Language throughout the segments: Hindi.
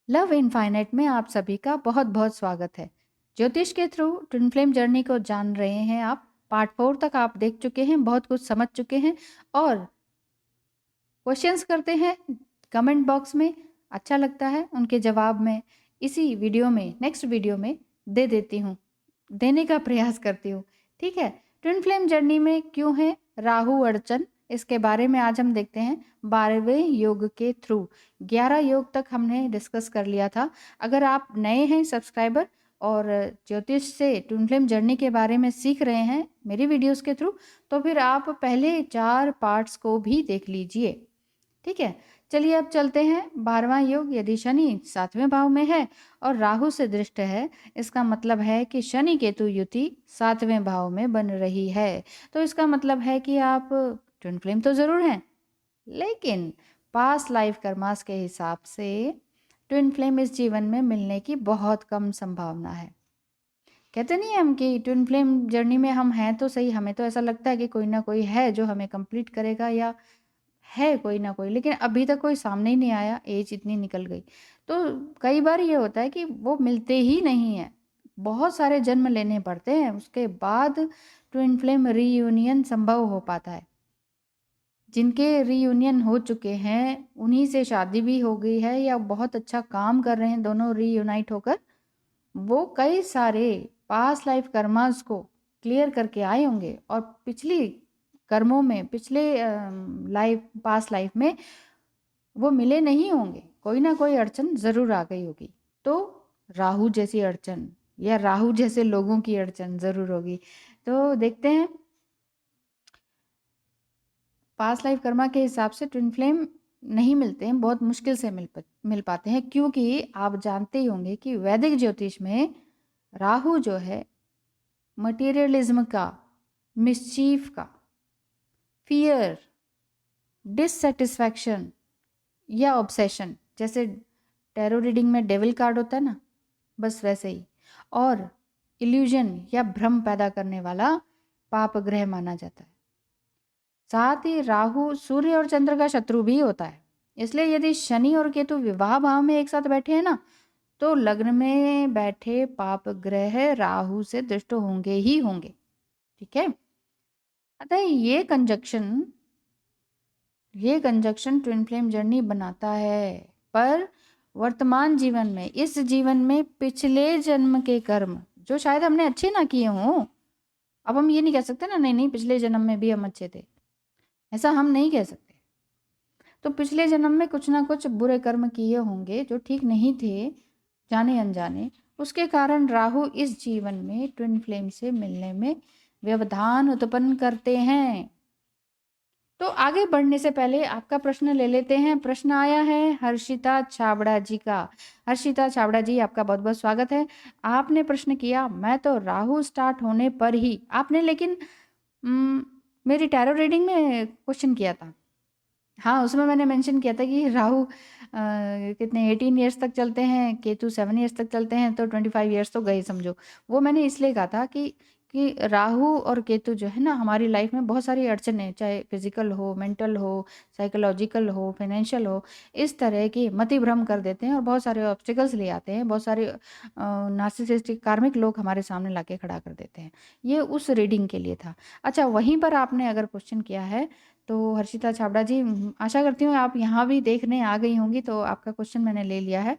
लव इनफाइनाइट में आप सभी का बहुत बहुत स्वागत है। ज्योतिष के थ्रू ट्विन फ्लेम जर्नी को जान रहे हैं आप। पार्ट 4 तक आप देख चुके हैं, बहुत कुछ समझ चुके हैं और क्वेश्चंस करते हैं कमेंट बॉक्स में। अच्छा लगता है उनके जवाब में इसी वीडियो में, नेक्स्ट वीडियो में दे देती हूँ, देने का प्रयास करती हूँ। ठीक है, ट्विन फ्लेम जर्नी में क्यों है राहु अड़चन, इसके बारे में आज हम देखते हैं 12वें योग के थ्रू। 11 योग तक हमने डिस्कस कर लिया था। अगर आप नए हैं सब्सक्राइबर और ज्योतिष से ट्विन फ्लेम जर्नी के बारे में सीख रहे हैं मेरी वीडियोस के थ्रू, तो फिर आप पहले 4 पार्ट्स को भी देख लीजिए। ठीक है, चलिए अब चलते हैं 12वां योग। यदि शनि 7वें भाव में है और राहु से दृष्ट है, इसका मतलब है कि शनि केतु युति 7वें भाव में बन रही है। तो इसका मतलब है कि आप ट्विन फ्लेम तो जरूर हैं, लेकिन पास्ट लाइफ कर्मास के हिसाब से ट्विन फ्लेम इस जीवन में मिलने की बहुत कम संभावना है। कहते नहीं हम कि ट्विन फ्लेम जर्नी में हम हैं तो सही, हमें तो ऐसा लगता है कि कोई ना कोई है जो हमें कंप्लीट करेगा, या है कोई ना कोई, लेकिन अभी तक कोई सामने ही नहीं आया। एज इतनी निकल गई, तो कई बार ये होता है कि वो मिलते ही नहीं है। बहुत सारे जन्म लेने पड़ते हैं, उसके बाद ट्विन फ्लेम रीयूनियन संभव हो पाता है। जिनके रीयूनियन हो चुके हैं उन्हीं से शादी भी हो गई है या बहुत अच्छा काम कर रहे हैं दोनों रीयूनाइट होकर, वो कई सारे पास्ट लाइफ कर्मास को क्लियर करके आए होंगे और पिछली कर्मों में, पिछले लाइफ, पास्ट लाइफ में वो मिले नहीं होंगे। कोई ना कोई अड़चन जरूर आ गई होगी। तो राहु जैसी अड़चन या राहु जैसे लोगों की अड़चन जरूर होगी। तो देखते हैं, पास्ट लाइफ कर्मा के हिसाब से ट्विन फ्लेम नहीं मिलते हैं, बहुत मुश्किल से मिल पाते हैं, क्योंकि आप जानते ही होंगे कि वैदिक ज्योतिष में राहु जो है मटेरियलिज्म का, मिसचीफ का, फियर, डिससेटिस्फैक्शन या ऑब्सेशन, जैसे टैरो रीडिंग में डेविल कार्ड होता है ना, बस वैसे ही, और इल्यूजन या भ्रम पैदा करने वाला पाप ग्रह माना जाता है। साथ ही राहु सूर्य और चंद्र का शत्रु भी होता है। इसलिए यदि शनि और केतु विवाह भाव में एक साथ बैठे हैं ना, तो लग्न में बैठे पाप ग्रह राहु से दृष्ट होंगे ही होंगे। ठीक है, अतः ये कंजक्शन ट्विन फ्लेम जर्नी बनाता है। पर वर्तमान जीवन में, इस जीवन में पिछले जन्म के कर्म जो शायद हमने अच्छे ना किए हों, अब हम ये नहीं कह सकते ना, नहीं नहीं पिछले जन्म में भी हम अच्छे थे, ऐसा हम नहीं कह सकते। तो पिछले जन्म में कुछ ना कुछ बुरे कर्म किए होंगे जो ठीक नहीं थे, जाने अनजाने, उसके कारण राहु इस जीवन में ट्विन फ्लेम से मिलने में व्यवधान उत्पन्न करते हैं। तो आगे बढ़ने से पहले आपका प्रश्न ले लेते हैं। प्रश्न आया है हर्षिता छाबड़ा जी का। हर्षिता छाबड़ा जी, आपका बहुत बहुत स्वागत है। आपने प्रश्न किया, मैं तो राहु स्टार्ट होने पर ही, आपने लेकिन मेरी टैरो रीडिंग में क्वेश्चन किया था। हाँ, उसमें मैंने मेंशन किया था कि राहु कितने 18 इयर्स तक चलते हैं, केतु 7 इयर्स तक चलते हैं, तो 25 इयर्स तो गए समझो। वो मैंने इसलिए कहा था कि राहु और केतु जो है ना हमारी लाइफ में बहुत सारी अड़चनें, चाहे फिजिकल हो, मेंटल हो, साइकोलॉजिकल हो, फाइनेंशियल हो, इस तरह की मति भ्रम कर देते हैं और बहुत सारे ऑब्स्टिकल्स ले आते हैं। बहुत सारे नार्सिसिस्टिक कार्मिक लोग हमारे सामने लाके खड़ा कर देते हैं। ये उस रीडिंग के लिए था। अच्छा, वहीं पर आपने अगर क्वेश्चन किया है, तो हर्षिता छाबड़ा जी, आशा करती हूँ आप यहाँ भी देखने आ गई होंगी, तो आपका क्वेश्चन मैंने ले लिया है।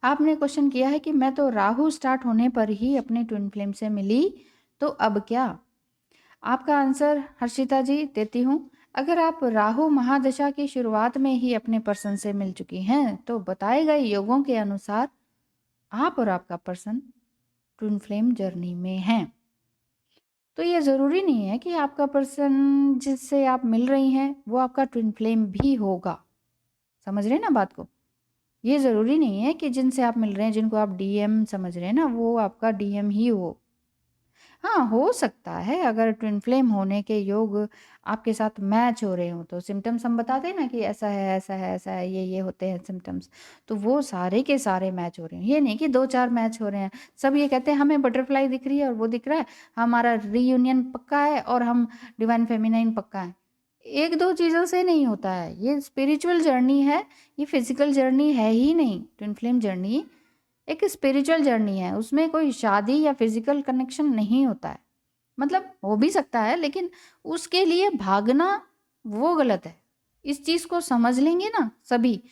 आपने क्वेश्चन किया है कि मैं तो राहु स्टार्ट होने पर ही अपने ट्विन फ्लेम से मिली, तो अब क्या? आपका आंसर हर्षिता जी देती हूँ। अगर आप राहु महादशा की शुरुआत में ही अपने पर्सन से मिल चुकी हैं, तो बताए गए योगों के अनुसार आप और आपका पर्सन ट्विन फ्लेम जर्नी में हैं। तो ये ज़रूरी नहीं है कि आपका पर्सन जिससे आप मिल रही हैं वो आपका ट्विन फ्लेम भी होगा। समझ रहे हैं ना बात को? ये ज़रूरी नहीं है कि जिनसे आप मिल रहे हैं, जिनको आप डीएम समझ रहे हैं ना, वो आपका डीएम ही हो। हाँ, हो सकता है अगर ट्विन फ्लेम होने के योग आपके साथ मैच हो रहे हो, तो सिम्पटम्स हम बताते हैं ना कि ऐसा है, ऐसा है, ऐसा है, ये होते हैं सिम्पटम्स, तो वो सारे के सारे मैच हो रहे हैं। ये नहीं कि 2-4 मैच हो रहे हैं। सब ये कहते हैं हमें बटरफ्लाई दिख रही है और वो दिख रहा है, हमारा रीयूनियन पक्का है और हम डिवाइन फेमिनाइन पक्का है। एक दो चीज़ों से नहीं होता है, ये स्पिरिचुअल जर्नी है, ये फिजिकल जर्नी है ही नहीं। ट्विन फ्लेम जर्नी एक स्पिरिचुअल जर्नी है, उसमें कोई शादी या फिजिकल कनेक्शन नहीं होता है। मतलब हो भी सकता है, लेकिन उसके लिए भागना वो गलत है। इस चीज़ को समझ लेंगे ना सभी,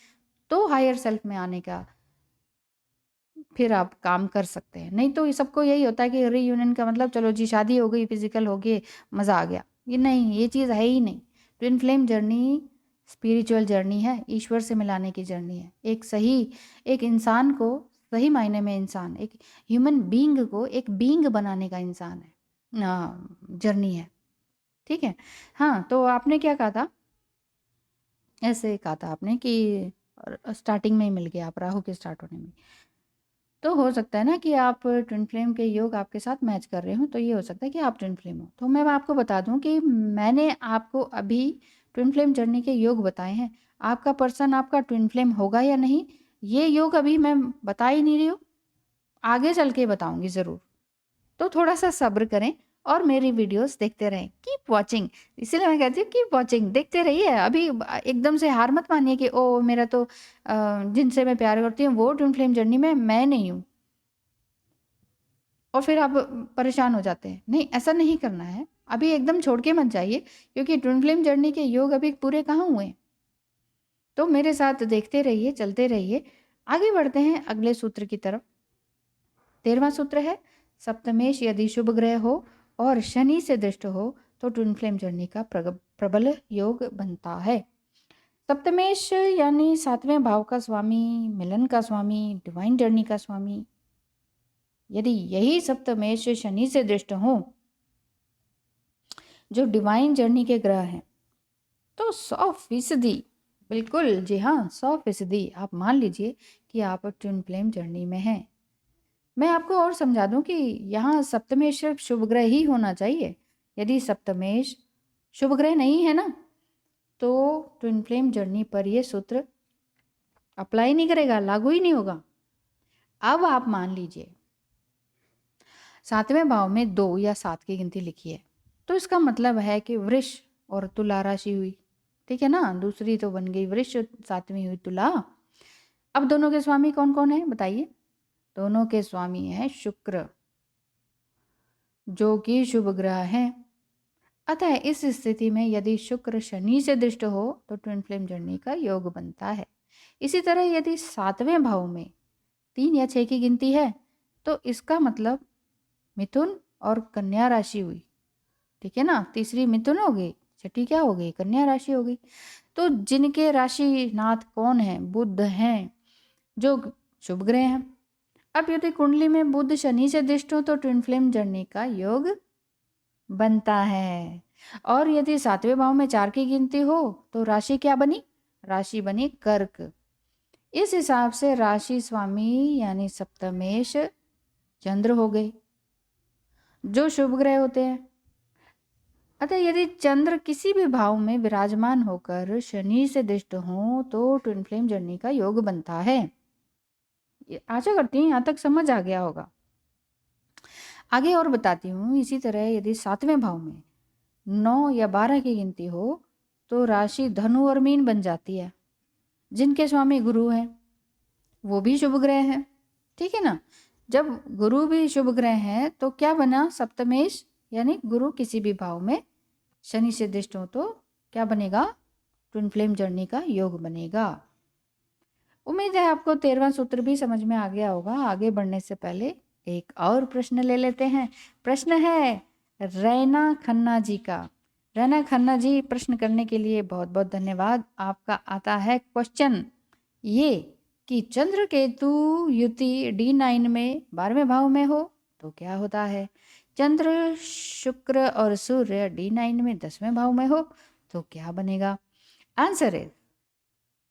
तो हायर सेल्फ में आने का फिर आप काम कर सकते हैं। नहीं तो ये सबको यही होता है कि रीयूनियन का मतलब चलो जी शादी हो गई, फिजिकल हो गए, मज़ा आ गया। ये नहीं, ये चीज़ है ही नहीं। Twin flame journey spiritual journey है, ईश्वर से मिलाने की जर्नी है। एक इंसान को सही मायने में इंसान, एक ह्यूमन बीइंग को एक बीइंग बनाने का इंसान है, जर्नी है। ठीक है। हाँ, तो आपने क्या कहा था? ऐसे कहा था आपने कि स्टार्टिंग में ही मिल गया, आप राहु के स्टार्ट होने में। तो हो सकता है ना कि आप ट्विन फ्लेम के योग आपके साथ मैच कर रहे हो, तो ये हो सकता है कि आप ट्विन फ्लेम हो। तो मैं आपको बता दूं कि मैंने आपको अभी ट्विन फ्लेम जर्नी के योग बताए हैं। आपका पर्सन आपका ट्विन फ्लेम होगा या नहीं, ये योग अभी मैं बता ही नहीं रही हूँ, आगे चल के बताऊंगी ज़रूर। तो थोड़ा-सा सब्र करें और मेरी वीडियोस देखते रहें। कीप वॉचिंग, इसीलिए मैं कहती हूँ कीप वॉचिंग, देखते रहिए। अभी एकदम से हार मत मानिए कि ओह! मेरा तो जिनसे मैं प्यार करती हूँ वो ट्विन फ्लेम जर्नी में, मैं नहीं हूँ। और फिर आप परेशान हो जाते हैं। नहीं, ऐसा नहीं करना है। अभी एकदम छोड़ के मत जाइए, क्योंकि ट्विन फ्लेम जर्नी के योग अभी पूरे कहाँ हुए हैं। तो मेरे साथ देखते रहिए, चलते रहिए। आगे बढ़ते हैं अगले सूत्र की तरफ। 13वां सूत्र है, सप्तमेश यदि शुभ ग्रह हो और शनि से दृष्ट हो तो ट्विन फ्लेम जर्नी का प्रबल योग बनता है। सप्तमेश यानी 7वें भाव का स्वामी, मिलन का स्वामी, डिवाइन जर्नी का स्वामी। यदि यही सप्तमेश शनि से दृष्ट हो, जो डिवाइन जर्नी के ग्रह हैं, तो 100%, बिल्कुल जी हाँ, 100% आप मान लीजिए कि आप ट्विन फ्लेम जर्नी में हैं। मैं आपको और समझा दूं कि यहाँ सप्तमेश सिर्फ शुभ ग्रह ही होना चाहिए। यदि सप्तमेश शुभ ग्रह नहीं है ना, तो ट्विन फ्लेम जर्नी पर ये सूत्र अप्लाई नहीं करेगा, लागू ही नहीं होगा। अब आप मान लीजिए 7वें भाव में 2 या 7 की गिनती लिखी है, तो इसका मतलब है कि वृष और तुला राशि हुई। ठीक है ना, दूसरी तो बन गई वृष, 7वीं हुई तुला। अब दोनों के स्वामी कौन कौन है बताइए? दोनों के स्वामी है शुक्र, जो कि शुभ ग्रह है। अतः इस स्थिति में यदि शुक्र शनि से दृष्ट हो तो ट्विन फ्लेम जर्नी का योग बनता है। इसी तरह यदि 7वें भाव में 3 या 6 की गिनती है, तो इसका मतलब मिथुन और कन्या राशि हुई। ठीक है ना, तीसरी मिथुन हो गई, छठी क्या हो गई? कन्या राशि हो गई। तो जिनके राशि नाथ कौन है? बुध हैं, जो शुभ ग्रह हैं। अब यदि कुंडली में बुध शनि से दृष्ट हो तो ट्विन फ्लेम जर्नी का योग बनता है। और यदि 7वें भाव में 4 की गिनती हो तो राशि क्या बनी? राशि बनी कर्क। इस हिसाब से राशि स्वामी यानी सप्तमेश चंद्र हो गए, जो शुभ ग्रह होते हैं। अतः यदि चंद्र किसी भी भाव में विराजमान होकर शनि से दृष्ट हो तो ट्विन फ्लेम जर्नी का योग बनता है। आशा करती हूँ यहाँ तक समझ आ गया होगा। आगे और बताती हूँ। इसी तरह यदि 7वें भाव में 9 या 12 की गिनती हो तो राशि धनु और मीन बन जाती है, जिनके स्वामी गुरु हैं, वो भी शुभ ग्रह हैं। ठीक है ना, जब गुरु भी शुभ ग्रह हैं तो क्या बना? सप्तमेश यानी गुरु किसी भी भाव में शनि से दृष्ट हो तो क्या बनेगा? ट्विन फ्लेम जर्नी का योग बनेगा। उम्मीद है आपको 13वां सूत्र भी समझ में आ गया होगा। आगे बढ़ने से पहले एक और प्रश्न ले लेते हैं। प्रश्न है रैना खन्ना जी का। रैना खन्ना जी, प्रश्न करने के लिए बहुत बहुत धन्यवाद। आपका आता है क्वेश्चन ये कि चंद्र केतु युति D9 में 12वें भाव में हो तो क्या होता है? चंद्र शुक्र और सूर्य D9 में 10वें भाव में हो तो क्या बनेगा? आंसर है,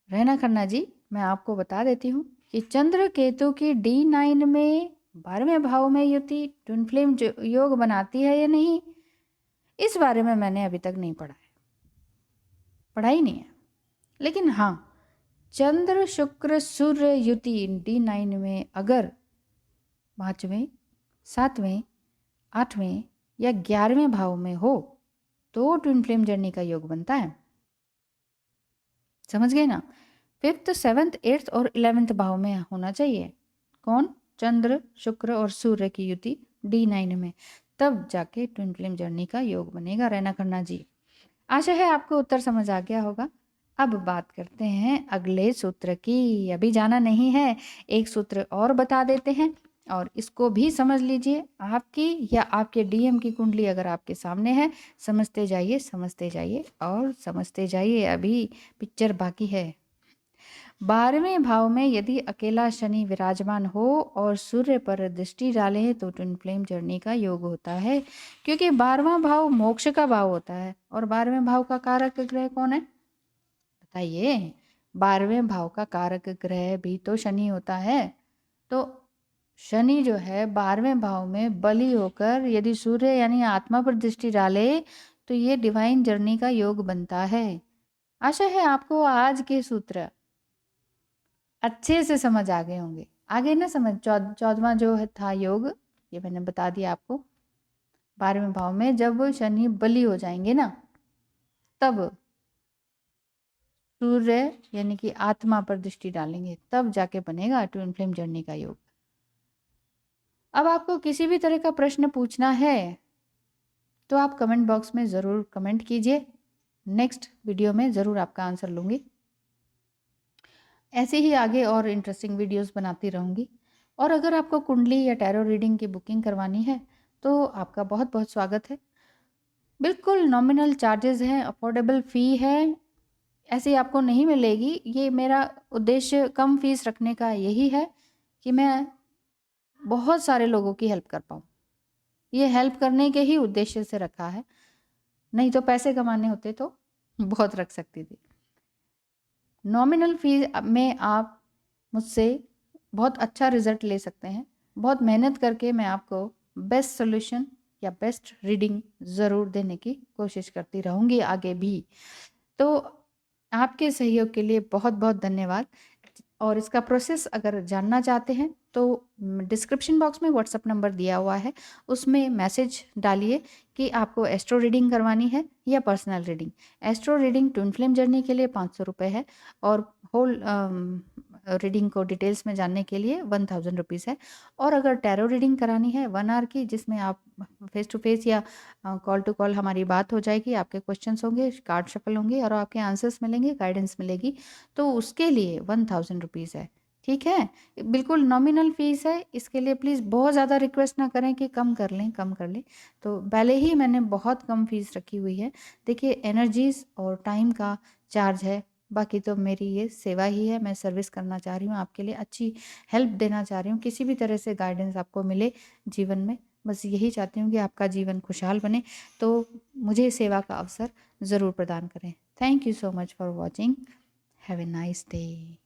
रहना खन्ना जी, मैं आपको बता देती हूँ कि चंद्र केतु की D9 में 12वें भाव में युति ट्विन फ्लेम योग बनाती है या नहीं, इस बारे में मैंने अभी तक नहीं पढ़ा है, पढ़ा ही नहीं है। लेकिन हाँ, चंद्र शुक्र सूर्य युति D9 में अगर 5वें, 7वें, 8वें या 11वें भाव में हो तो ट्विन फ्लेम जर्नी का योग बनता है। समझ गए ना? 5th, 7th, 8th और 11th भाव में होना चाहिए। कौन? चंद्र, शुक्र और सूर्य की युति D9 में। तब जाके ट्विन फ्लेम जर्नी का योग बनेगा रैना खन्ना जी। आशा है आपको उत्तर समझ आ गया होगा। अब बात करते हैं अगले सूत्र की। अभी जाना नहीं है, एक सूत्र और बता देते हैं और इसको भी समझ लीजिए। आपकी या आपके डीएम की कुंडली अगर आपके सामने है, समझते जाइए, समझते जाइए और समझते जाइए, अभी पिक्चर बाकी है। 12वें भाव में यदि अकेला शनि विराजमान हो और सूर्य पर दृष्टि डाले तो ट्विन फ्लेम जर्नी का योग होता है, क्योंकि 12वां भाव मोक्ष का भाव होता है। और 12वें भाव का कारक ग्रह कौन है बताइए? 12वें भाव का कारक ग्रह भी तो शनि होता है। तो शनि जो है 12वें भाव में बली होकर यदि सूर्य यानी आत्मा पर दृष्टि डाले तो ये डिवाइन जर्नी का योग बनता है। आशा है आपको आज के सूत्र अच्छे से समझ आ गए होंगे। आगे ना समझ 14वां जो था योग, ये मैंने बता दिया आपको। 12वें भाव में जब शनि बली हो जाएंगे ना, तब सूर्य यानी कि आत्मा पर दृष्टि डालेंगे, तब जाके बनेगा ट्विन फ्लेम जर्नी का योग। अब आपको किसी भी तरह का प्रश्न पूछना है तो आप कमेंट बॉक्स में ज़रूर कमेंट कीजिए। नेक्स्ट वीडियो में ज़रूर आपका आंसर लूँगी। ऐसे ही आगे और इंटरेस्टिंग वीडियोस बनाती रहूँगी। और अगर आपको कुंडली या टैरो रीडिंग की बुकिंग करवानी है तो आपका बहुत बहुत स्वागत है। बिल्कुल नॉमिनल चार्जेस हैं, अफोर्डेबल फ़ी है, ऐसी आपको नहीं मिलेगी। ये मेरा उद्देश्य कम फीस रखने का यही है कि मैं बहुत सारे लोगों की हेल्प कर पाऊँ। ये हेल्प करने के ही उद्देश्य से रखा है, नहीं तो पैसे कमाने होते तो बहुत रख सकती थी। नॉमिनल फ़ी में आप मुझसे बहुत अच्छा रिज़ल्ट ले सकते हैं। बहुत मेहनत करके मैं आपको बेस्ट सॉल्यूशन या बेस्ट रीडिंग ज़रूर देने की कोशिश करती रहूँगी आगे भी। तो आपके सहयोग के लिए बहुत-बहुत धन्यवाद। और इसका प्रोसेस अगर जानना चाहते हैं तो डिस्क्रिप्शन बॉक्स में व्हाट्सएप नंबर दिया हुआ है, उसमें मैसेज डालिए कि आपको एस्ट्रो रीडिंग करवानी है या personal reading. Astro reading twin flame journey के लिए 500 रुपये है और होल रीडिंग को डिटेल्स में जानने के लिए 1000 रुपीज़ है। और अगर टैरो रीडिंग करानी है 1 आवर की, जिसमें आप फेस टू फेस या कॉल टू कॉल हमारी बात हो जाएगी, आपके क्वेश्चंस होंगे, कार्ड शफल होंगे और आपके आंसर्स मिलेंगे, गाइडेंस मिलेगी, तो उसके लिए 1000 रुपीज़ है। ठीक है? बिल्कुल नॉमिनल फ़ीस है, इसके लिए प्लीज़ बहुत ज़्यादा रिक्वेस्ट ना करें कि कम कर लें, कम कर लें। तो पहले ही मैंने बहुत कम फ़ीस रखी हुई है। देखिए एनर्जीज़ और टाइम का चार्ज है, बाकी तो मेरी ये सेवा ही है, मैं सर्विस करना चाह रही हूँ, आपके लिए अच्छी हेल्प देना चाह रही हूँ, किसी भी तरह से गाइडेंस आपको मिले जीवन में, बस यही चाहती हूँ कि आपका जीवन खुशहाल बने। तो मुझे सेवा का अवसर ज़रूर प्रदान करें। Thank you so much for watching. Have a nice day.